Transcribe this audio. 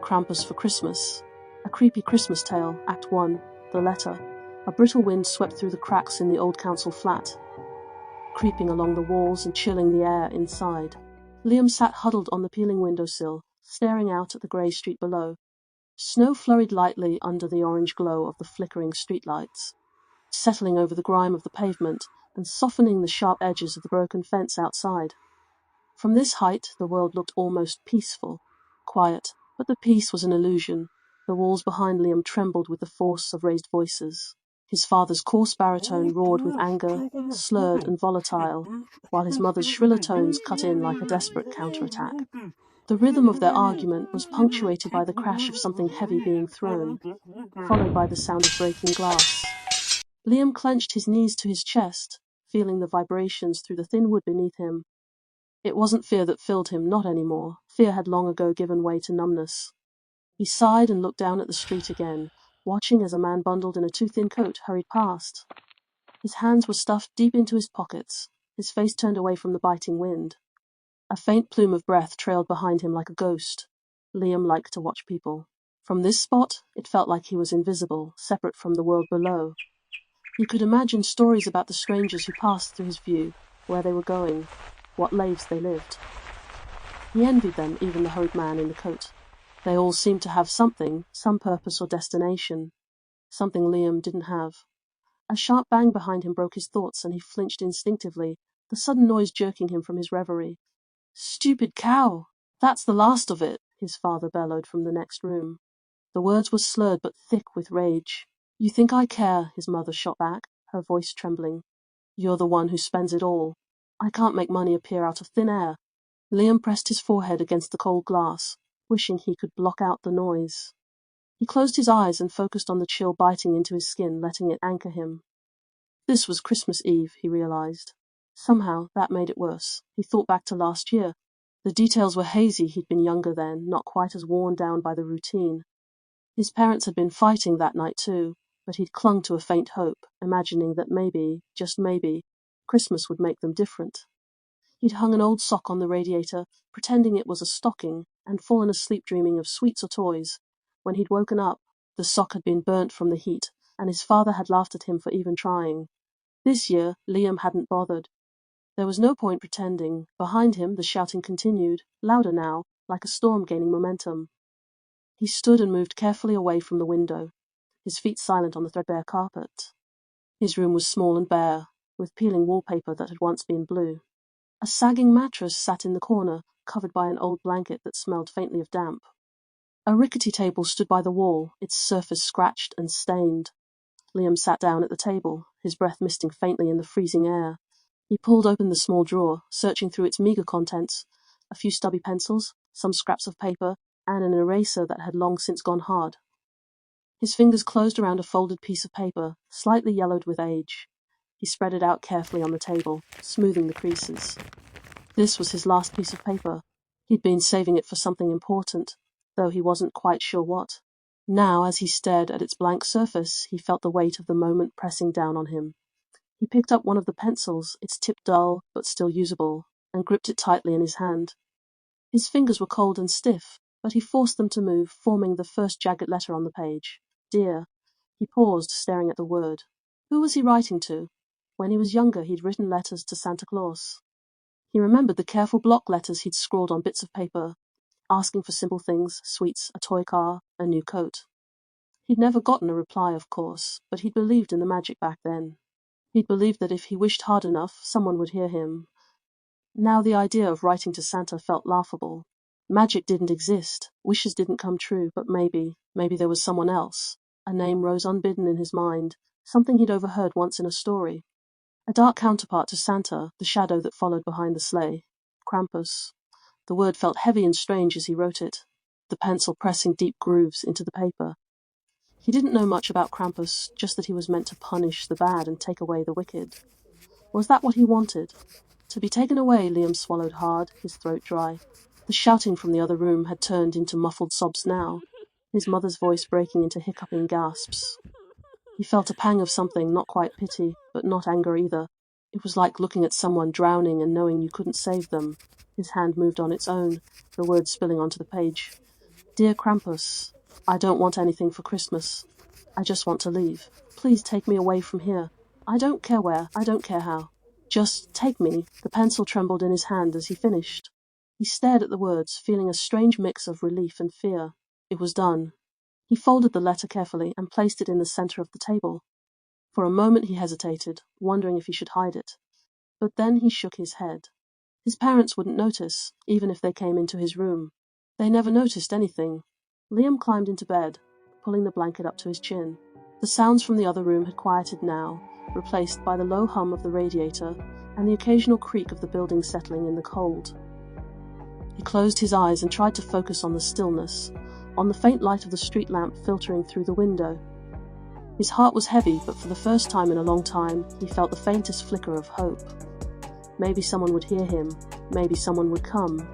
Krampus for Christmas. A Creepy Christmas Tale, Act 1, The Letter. A brittle wind swept through the cracks in the old council flat, creeping along the walls and chilling the air inside. Liam sat huddled on the peeling windowsill, staring out at the grey street below. Snow flurried lightly under the orange glow of the flickering streetlights, settling over the grime of the pavement and softening the sharp edges of the broken fence outside. From this height, the world looked almost peaceful, quiet, but the peace was an illusion. The walls behind Liam trembled with the force of raised voices. His father's coarse baritone roared with anger, slurred and volatile, while his mother's shriller tones cut in like a desperate counterattack. The rhythm of their argument was punctuated by the crash of something heavy being thrown, followed by the sound of breaking glass. Liam clenched his knees to his chest, feeling the vibrations through the thin wood beneath him. It wasn't fear that filled him, not anymore. Fear had long ago given way to numbness. He sighed and looked down at the street again, watching as a man bundled in a too-thin coat hurried past. His hands were stuffed deep into his pockets, his face turned away from the biting wind. A faint plume of breath trailed behind him like a ghost. Liam liked to watch people. From this spot, it felt like he was invisible, separate from the world below. He could imagine stories about the strangers who passed through his view, where they were going, what lives they lived. He envied them, even the hurried man in the coat. They all seemed to have something, some purpose or destination, something Liam didn't have. A sharp bang behind him broke his thoughts, and he flinched instinctively, the sudden noise jerking him from his reverie. "Stupid cow! That's the last of it!" his father bellowed from the next room. The words were slurred but thick with rage. "You think I care?" his mother shot back, her voice trembling. "You're the one who spends it all. I can't make money appear out of thin air." Liam pressed his forehead against the cold glass, wishing he could block out the noise. He closed his eyes and focused on the chill biting into his skin, letting it anchor him. This was Christmas Eve, he realized. Somehow, that made it worse. He thought back to last year. The details were hazy. He'd been younger then, not quite as worn down by the routine. His parents had been fighting that night too, but he'd clung to a faint hope, imagining that maybe, just maybe, Christmas would make them different. He'd hung an old sock on the radiator, pretending it was a stocking, and fallen asleep dreaming of sweets or toys. When he'd woken up, the sock had been burnt from the heat, and his father had laughed at him for even trying. This year, Liam hadn't bothered. There was no point pretending. Behind him, the shouting continued, louder now, like a storm gaining momentum. He stood and moved carefully away from the window, his feet silent on the threadbare carpet. His room was small and bare, with peeling wallpaper that had once been blue. A sagging mattress sat in the corner, covered by an old blanket that smelled faintly of damp. A rickety table stood by the wall, its surface scratched and stained. Liam sat down at the table, his breath misting faintly in the freezing air. He pulled open the small drawer, searching through its meagre contents, a few stubby pencils, some scraps of paper, and an eraser that had long since gone hard. His fingers closed around a folded piece of paper, slightly yellowed with age. He spread it out carefully on the table, smoothing the creases. This was his last piece of paper. He'd been saving it for something important, though he wasn't quite sure what. Now, as he stared at its blank surface, he felt the weight of the moment pressing down on him. He picked up one of the pencils, its tip dull but still usable, and gripped it tightly in his hand. His fingers were cold and stiff, but he forced them to move, forming the first jagged letter on the page. Dear. He paused, staring at the word. Who was he writing to? When he was younger, he'd written letters to Santa Claus. He remembered the careful block letters he'd scrawled on bits of paper, asking for simple things, sweets, a toy car, a new coat. He'd never gotten a reply, of course, but he'd believed in the magic back then. He'd believed that if he wished hard enough, someone would hear him. Now the idea of writing to Santa felt laughable. Magic didn't exist, wishes didn't come true, but maybe there was someone else. A name rose unbidden in his mind, something he'd overheard once in a story. A dark counterpart to Santa, the shadow that followed behind the sleigh. Krampus. The word felt heavy and strange as he wrote it, the pencil pressing deep grooves into the paper. He didn't know much about Krampus, just that he was meant to punish the bad and take away the wicked. Was that what he wanted? To be taken away, Liam swallowed hard, his throat dry. The shouting from the other room had turned into muffled sobs now, his mother's voice breaking into hiccuping gasps. He felt a pang of something, not quite pity, but not anger either. It was like looking at someone drowning and knowing you couldn't save them. His hand moved on its own, the words spilling onto the page. Dear Krampus, I don't want anything for Christmas. I just want to leave. Please take me away from here. I don't care where, I don't care how. Just take me. The pencil trembled in his hand as he finished. He stared at the words, feeling a strange mix of relief and fear. It was done. He folded the letter carefully and placed it in the center of the table. For a moment he hesitated, wondering if he should hide it. But then he shook his head. His parents wouldn't notice, even if they came into his room. They never noticed anything. Liam climbed into bed, pulling the blanket up to his chin. The sounds from the other room had quieted now, replaced by the low hum of the radiator and the occasional creak of the building settling in the cold. He closed his eyes and tried to focus on the stillness, on the faint light of the street lamp filtering through the window. His heart was heavy, but for the first time in a long time, he felt the faintest flicker of hope. Maybe someone would hear him, maybe someone would come.